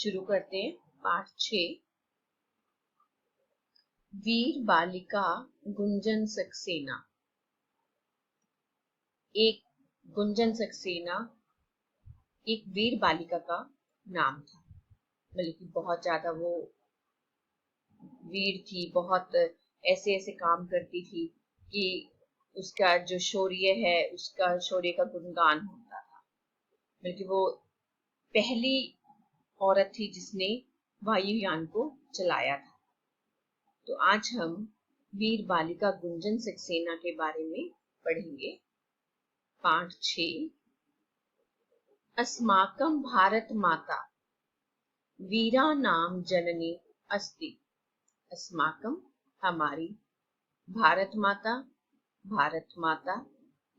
शुरू करते हैं पाठ 6। वीर बालिका गुंजन सक्सेना। एक गुंजन सक्सेना एक वीर बालिका का नाम था। मतलब कि बहुत ज्यादा वो वीर थी, बहुत ऐसे ऐसे काम करती थी कि उसका जो शौर्य है, उसका शौर्य का गुणगान होता था। बल्कि वो पहली औरत थी जिसने वायुयान को चलाया था। तो आज हम वीर बालिका गुंजन सक्सेना के बारे में पढ़ेंगे। पाठ 6। अस्माकं भारत माता वीरा नाम जननी अस्ति। अस्माकं हमारी, भारत माता, भारत माता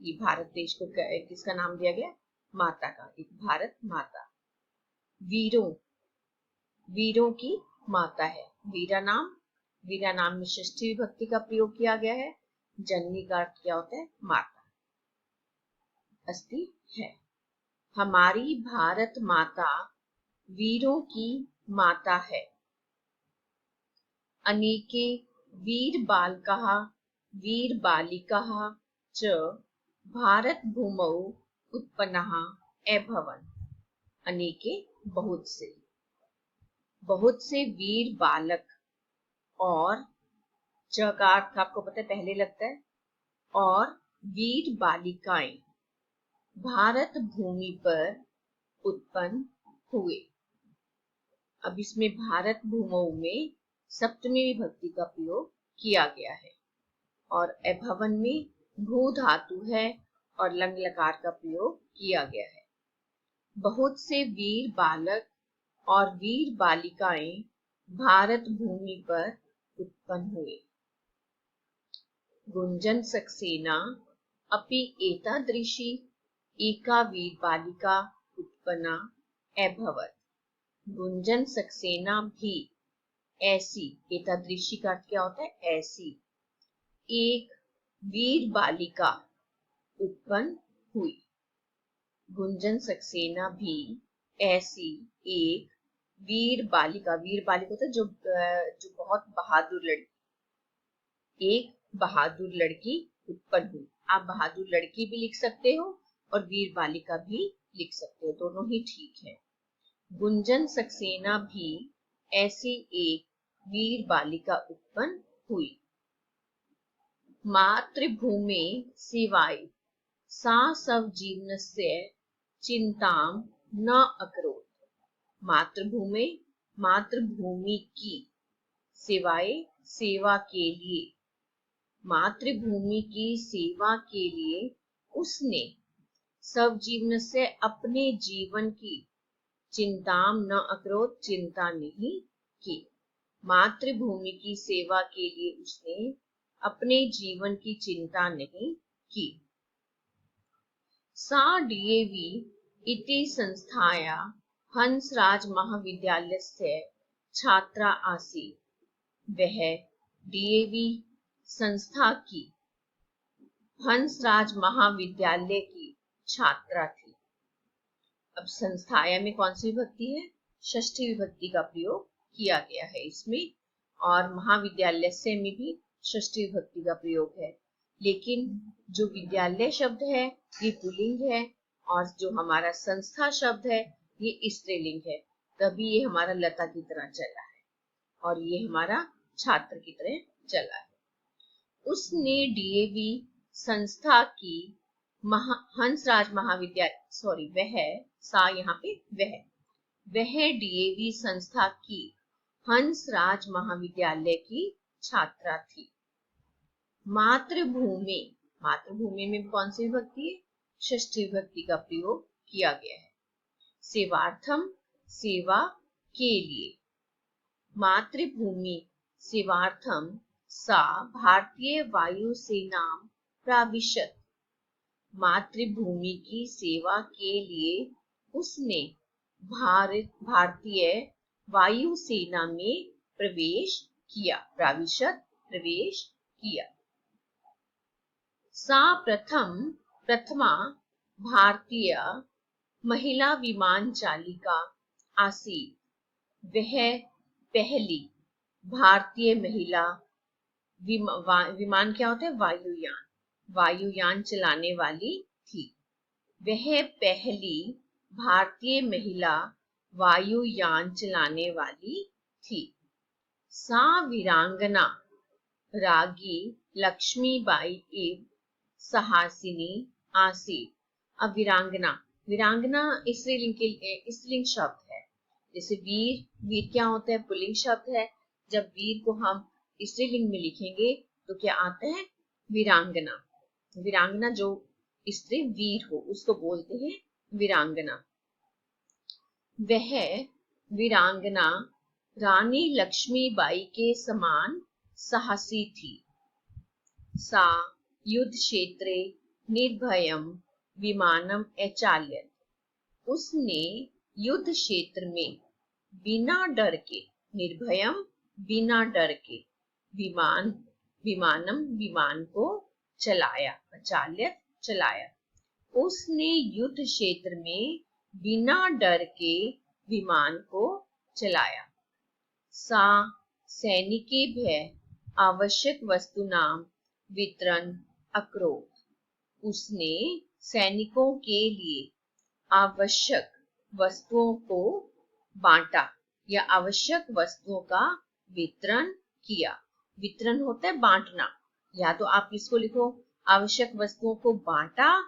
ये भारत देश को किसका नाम दिया गया? माता का, एक भारत माता। वीरों, वीरों की माता है। वीरा नाम में षष्ठी विभक्ति का प्रयोग किया गया है। जननी का अर्थ क्या होता है? माता। अस्ति है। हमारी भारत माता वीरों की माता है। अनेके वीर बालकाः वीर बालिकाः च भारत भूमौ उत्पन्नाः अभवन्। अनेके बहुत से वीर बालक और च का अर्थ आपको पता है पहले लगता है, और वीर बालिकाएं भारत भूमि पर उत्पन्न हुए। अब इसमें भारत भूमौ में सप्तमी विभक्ति का प्रयोग किया गया है और अभवन में भू धातु है और लंग लकार का प्रयोग किया गया है। बहुत से वीर बालक और वीर बालिकाएं भारत भूमि पर उत्पन्न हुए। गुंजन सक्सेना अपि एतादृशी एका वीर बालिका उत्पन्ना अभवत्। गुंजन सक्सेना भी ऐसी, एतादृशी का अर्थ क्या होता है? ऐसी एक वीर बालिका उत्पन्न हुई। गुंजन सक्सेना भी ऐसी एक वीर बालिका होता है जो बहुत बहादुर लड़की, एक बहादुर लड़की उत्पन्न हुई। आप बहादुर लड़की भी लिख सकते हो और वीर बालिका भी लिख सकते हो, दोनों ही ठीक है। गुंजन सक्सेना भी ऐसी एक वीर बालिका उत्पन्न हुई। मातृभूमे सेवाय सा सब जीवनस्य चिंतां न अकरोत्। मातृभूमि की सेवाए, सेवा के लिए, मातृभूमि की सेवा के लिए उसने सब जीवन से अपने जीवन की चिंताम न अकरोत्, चिंता नहीं की। मातृभूमि की सेवा के लिए उसने अपने जीवन की चिंता नहीं की। सा डीएवी इति संस्थाया हंसराज महाविद्यालयस्य छात्रा आसीत्। वह डीएवी संस्था की हंसराज महाविद्यालय की छात्रा थी। अब संस्थाया में कौन सी विभक्ति है? षष्ठी विभक्ति का प्रयोग किया गया है इसमें, और महाविद्यालय से में भी षष्ठी विभक्ति का प्रयोग है। लेकिन जो विद्यालय शब्द है ये पुल्लिंग है और जो हमारा संस्था शब्द है ये स्त्रीलिंग है। तभी ये हमारा लता की तरह चला है और ये हमारा छात्र की तरह चला है। उसने डीएवी संस्था की हंसराज महाविद्यालय, वह, सा यहाँ पे वह डीएवी संस्था की हंसराज महाविद्यालय की छात्रा थी। मातृभूमि में कौन सी विभक्ति है? षष्ठी विभक्ति का प्रयोग किया गया है। सेवार्थम, सेवा के लिए। मातृभूमि सेवार्थम सा भारतीय वायुसेना प्राविशत। मातृभूमि की सेवा के लिए उसने भारतीय वायुसेना में प्रवेश किया। प्राविशत, प्रवेश किया। सा प्रथमा भारतीय महिला विमान चालिका आसीत्। वह पहली भारतीय महिला विमान क्या होता है? वायुयान। वायुयान चलाने वाली थी। वह पहली भारतीय महिला वायुयान चलाने वाली थी। सा वीरांगना रागी लक्ष्मीबाई एवं साहसिनी आसीत। अब वीरांगना, वीरांगना स्त्रीलिंग शब्द है। जैसे वीर, वीर क्या होता है? पुल्लिंग शब्द है। जब वीर को हम स्त्रीलिंग में लिखेंगे तो क्या आता है? वीरांगना। वीरांगना जो स्त्री वीर हो उसको बोलते हैं वीरांगना। वह वीरांगना रानी लक्ष्मीबाई के समान साहसी थी। सा युद्ध क्षेत्रे निर्भयम विमानम अचाल्यत। उसने युद्ध क्षेत्र में बिना डर के, निर्भयम बिना डर के, विमान को चलाया, अचाल्यत चलाया। उसने युद्ध क्षेत्र में बिना डर के विमान को चलाया। सा सैनिके भय आवश्यक वस्तुनाम वितरण अकरोत। उसने सैनिकों के लिए आवश्यक वस्तुओं को बांटा या आवश्यक वस्तुओं का वितरण किया। वितरण होता है बांटना, या तो आप इसको लिखो आवश्यक वस्तुओं को बांटा,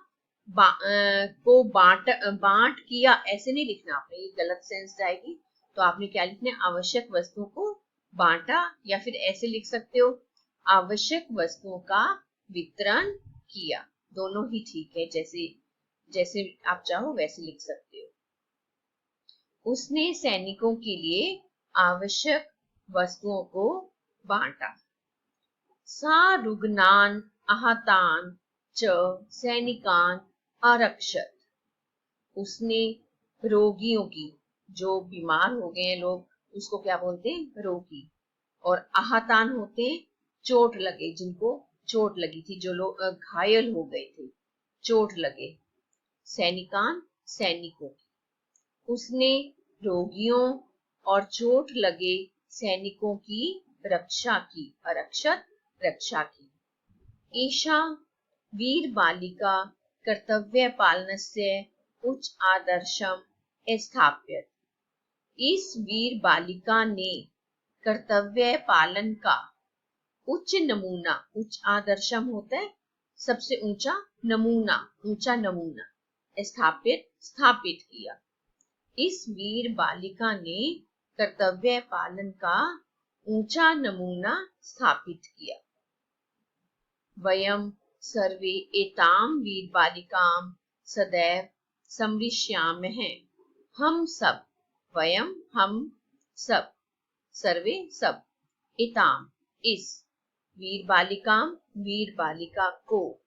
बांट किया, ऐसे नहीं लिखना आपने, ये गलत सेंस जाएगी। तो आपने क्या लिखना है? आवश्यक वस्तुओं को बांटा, या फिर ऐसे लिख सकते हो आवश्यक वस्तुओं का वितरण किया। दोनों ही ठीक है, जैसे आप चाहो वैसे लिख सकते हो। उसने सैनिकों के लिए आवश्यक वस्तुओं को बांटा। सा रुग्णान आहतान च सैनिकान आरक्षत। उसने रोगियों की, जो बीमार हो गए हैं लोग, उसको क्या बोलते हैं? रोगी। और आहतान होते हैं चोट लगे, जिनको चोट लगी थी, जो लोग घायल हो गए थे, चोट लगे। सैनिकान सैनिकों की। उसने रोगियों और चोट लगे सैनिकों की रक्षा की, आरक्षत रक्षा की। ईशा वीर बालिका कर्तव्य पालनस्य उच्च आदर्शम स्थाप्यत। इस वीर बालिका ने कर्तव्य पालन का उच्च नमूना, उच्च आदर्शम होता है सबसे ऊंचा नमूना, ऊंचा नमूना, स्थापित किया। इस वीर बालिका ने कर्तव्य पालन का ऊंचा नमूना स्थापित किया। वयम सर्वे एताम वीर बालिकाम सदैव संरक्ष्यामः। हम सब, वयम हम सब, सर्वे सब, एताम इस, वीर बालिका को,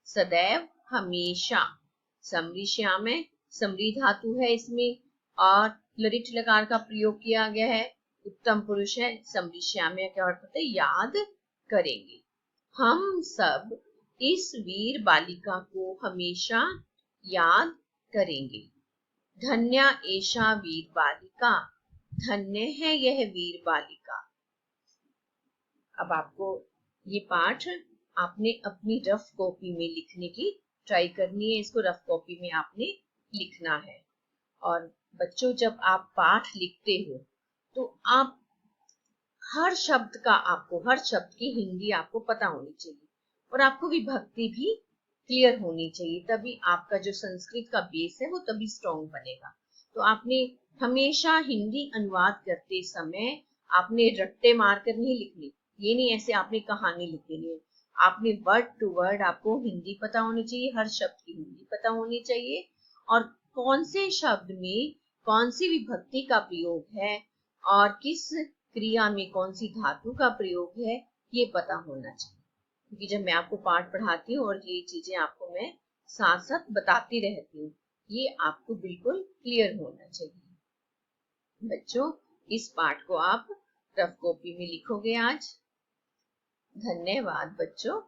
सदैव हमेशा, संरक्ष्यामः समरी धातु है इसमें और लरिट लकार का प्रयोग किया गया है, उत्तम पुरुष है। संरक्ष्यामः क्या अर्थ होता है? याद करेंगे। हम सब इस वीर बालिका को हमेशा याद करेंगे। धन्या एषा वीर बालिका, धन्य है यह वीर बालिका। अब आपको ये पाठ आपने अपनी रफ कॉपी में लिखने की ट्राई करनी है। इसको रफ कॉपी में आपने लिखना है। और बच्चों, जब आप पाठ लिखते हो तो आप हर शब्द की हिंदी आपको पता होनी चाहिए और आपको विभक्ति भी क्लियर होनी चाहिए। तभी आपका जो संस्कृत का बेस है वो तभी स्ट्रॉन्ग बनेगा। तो आपने हमेशा हिंदी अनुवाद करते समय आपने रट्टे मारकर नहीं लिखनी। ये नहीं ऐसे आपने कहानी लिखनी है। आपने वर्ड टू वर्ड आपको हिंदी पता होनी चाहिए, हर शब्द की हिंदी पता होनी चाहिए और कौन से शब्द में कौन सी विभक्ति का प्रयोग है और किस क्रिया में कौन सी धातु का प्रयोग है, ये पता होना चाहिए। क्योंकि जब मैं आपको पाठ पढ़ाती हूँ और ये चीजें आपको मैं साथ साथ बताती रहती हूँ, ये आपको बिल्कुल क्लियर होना चाहिए। बच्चों, इस पाठ को आप रफ कॉपी में लिखोगे आज। धन्यवाद बच्चों।